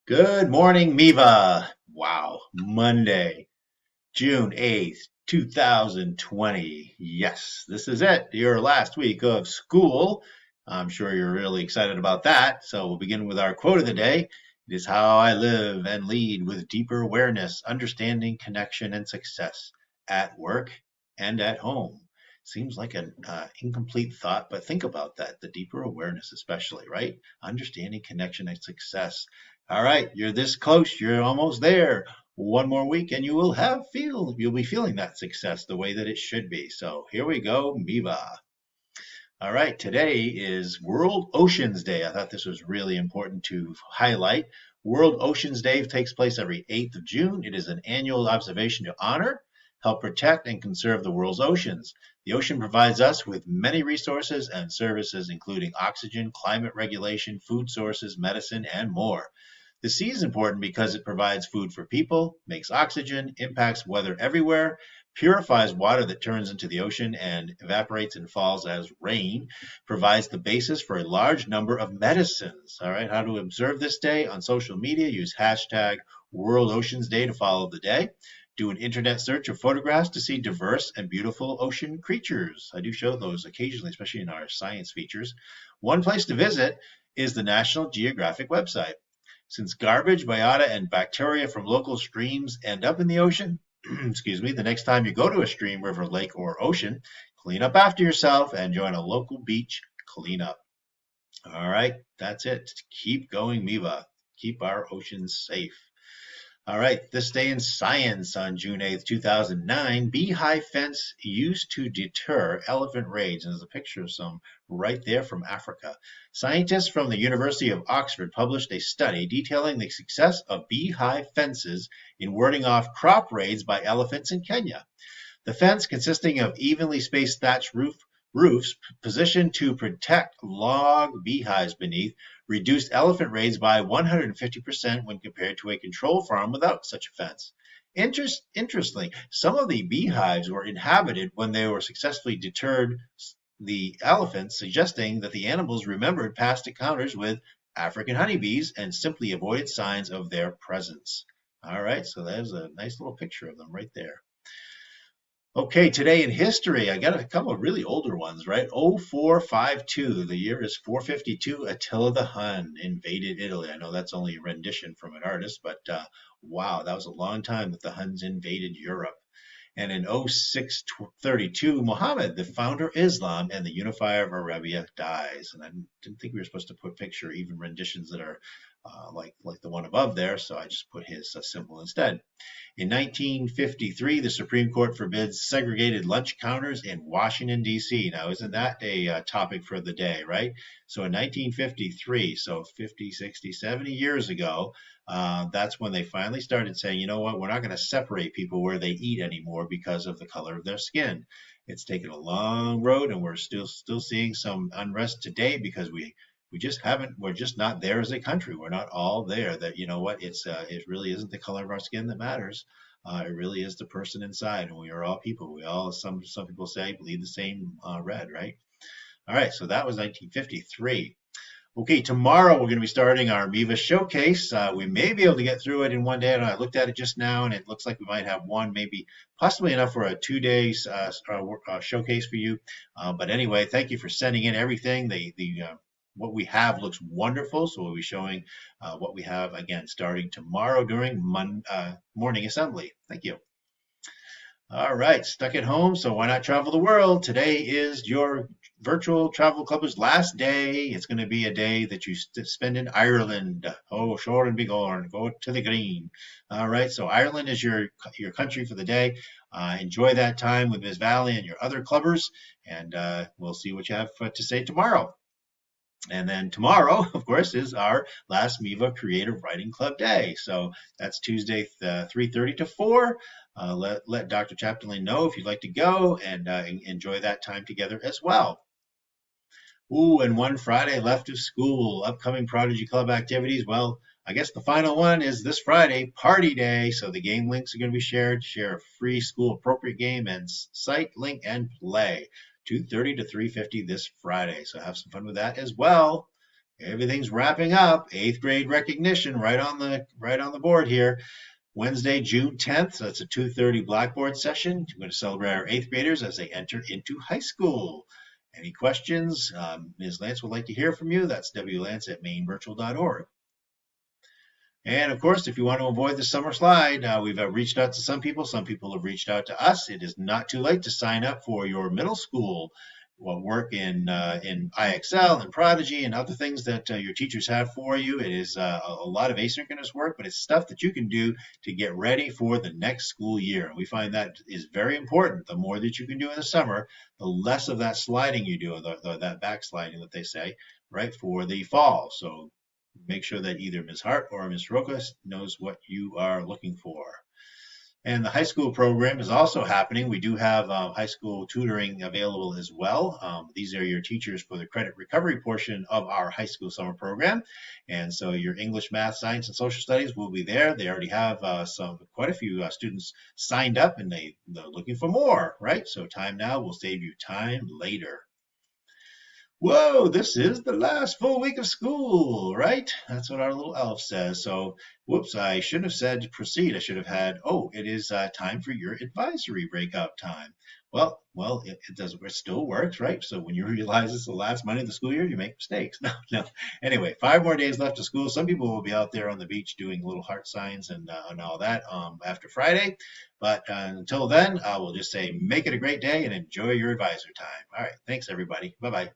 Good morning, Miva. Wow, Monday, June 8th, 2020. Yes, this is it, your last week of school. I'm sure you're really excited about that. So we'll begin with our quote of the day. It is how I live and lead with deeper awareness, understanding, connection, and success at work and at home. Seems like an incomplete thought, but think about that. The deeper awareness, especially, right? Understanding, connection, and success. All right, you're this close. You're almost there. One more week, and you'll be feeling that success the way that it should be. So here we go, Miva. All right, today is World Oceans Day. I thought this was really important to highlight. World Oceans Day takes place every 8th of June. It is an annual observation to honor, help protect, and conserve the world's oceans. The ocean provides us with many resources and services, including oxygen, climate regulation, food sources, medicine, and more. The sea is important because it provides food for people, makes oxygen, impacts weather everywhere, purifies water that turns into the ocean and evaporates and falls as rain, provides the basis for a large number of medicines. All right, how to observe this day on social media? Use hashtag World Oceans Day to follow the day. Do an internet search of photographs to see diverse and beautiful ocean creatures. I do show those occasionally, especially in our science features. One place to visit is the National Geographic website. Since garbage, biota, and bacteria from local streams end up in the ocean, excuse me, the next time you go to a stream, river, lake, or ocean, clean up after yourself and join a local beach cleanup. All right, that's it. Keep going, Miva. Keep our oceans safe. All right, this day in science on June 8th, 2009, beehive fence used to deter elephant raids. And there's a picture of some right there from Africa. Scientists from the University of Oxford published a study detailing the success of beehive fences in warding off crop raids by elephants in Kenya. The fence, consisting of evenly spaced thatched roofs positioned to protect log beehives beneath, reduced elephant raids by 150% when compared to a control farm without such a fence. Interestingly, some of the beehives were inhabited when they were successfully deterred the elephants, suggesting that the animals remembered past encounters with African honeybees and simply avoided signs of their presence. All right, so there's a nice little picture of them right there. Okay, today in history, I got a couple of really older ones, right? 0452, the year is 452. Attila the Hun invaded Italy. I know that's only a rendition from an artist, but wow, that was a long time that the Huns invaded Europe. And in 0632, Muhammad, the founder of Islam and the unifier of Arabia, dies. And I didn't think we were supposed to put picture even renditions that are like the one above there, so I just put his symbol instead. In 1953, the Supreme Court forbids segregated lunch counters in Washington, D.C. Now, isn't that a topic for the day, right? So in 1953, so 50, 60, 70 years ago, that's when they finally started saying, you know what, we're not going to separate people where they eat anymore because of the color of their skin. It's taken a long road, and we're still seeing some unrest today because we just haven't we're just not there as a country. We're not all there. That you know what, it really isn't the color of our skin that matters. It really is the person inside, and we are all people. We all, some people say, bleed the same red, right? All right, so that was 1953. Okay, tomorrow we're going to be starting our Miva showcase. We may be able to get through it in one day. And I looked at it just now, and it looks like we might have one, maybe possibly enough for a 2 day showcase for you. But anyway, thank you for sending in everything. The what we have looks wonderful, so we'll be showing what we have again starting tomorrow during morning assembly. Thank you. All right, stuck at home, so why not travel the world? Today is your virtual travel club's last day. It's going to be a day that you spend in Ireland. Oh, sure and be gone. Go to the green. All right, so Ireland is your country for the day. Enjoy that time with Ms. Valley and your other clubbers, and we'll see what you have to say tomorrow. And then tomorrow, of course, is our last Miva Creative Writing Club day. So that's Tuesday, 3:30 to 4. Let Dr. Chapdelaine know if you'd like to go and enjoy that time together as well. Ooh, and one Friday left of school. Upcoming Prodigy Club activities. Well, I guess the final one is this Friday, Party Day. So the game links are going to be shared. Share a free school appropriate game and site link and play. 2:30 to 3:50 this Friday. So have some fun with that as well. everything's wrapping up. Eighth grade recognition right on the board here. Wednesday, June 10th. So that's a 2:30 Blackboard session. We're going to celebrate our eighth graders as they enter into high school. Any questions? Ms. Lance would like to hear from you. That's wlance@mainvirtual.org. And of course, if you want to avoid the summer slide, we've reached out to some people. Some people have reached out to us. It is not too late to sign up for your middle school work in IXL and Prodigy and other things that your teachers have for you. It is a lot of asynchronous work, but it's stuff that you can do to get ready for the next school year. And we find that is very important. The more that you can do in the summer, the less of that sliding you do, that backsliding that they say, right, for the fall. So make sure that either Ms. Hart or Ms. Roca knows what you are looking for. And the high school program is also happening. We do have high school tutoring available as well. These are your teachers for the credit recovery portion of our high school summer program. And so your English, math, science, and social studies will be there. They already have quite a few students signed up, and they're looking for more, right? So time now will save you time later. Whoa, this is the last full week of school, right? That's what our little elf says. So, whoops, I shouldn't have said proceed. I should have had, it is time for your advisory breakout time. Well, it does. It still works, right? So when you realize it's the last Monday of the school year, you make mistakes. No. Anyway, 5 more days left of school. Some people will be out there on the beach doing little heart signs and all that after Friday. But until then, I will just say make it a great day and enjoy your advisor time. All right. Thanks, everybody. Bye-bye.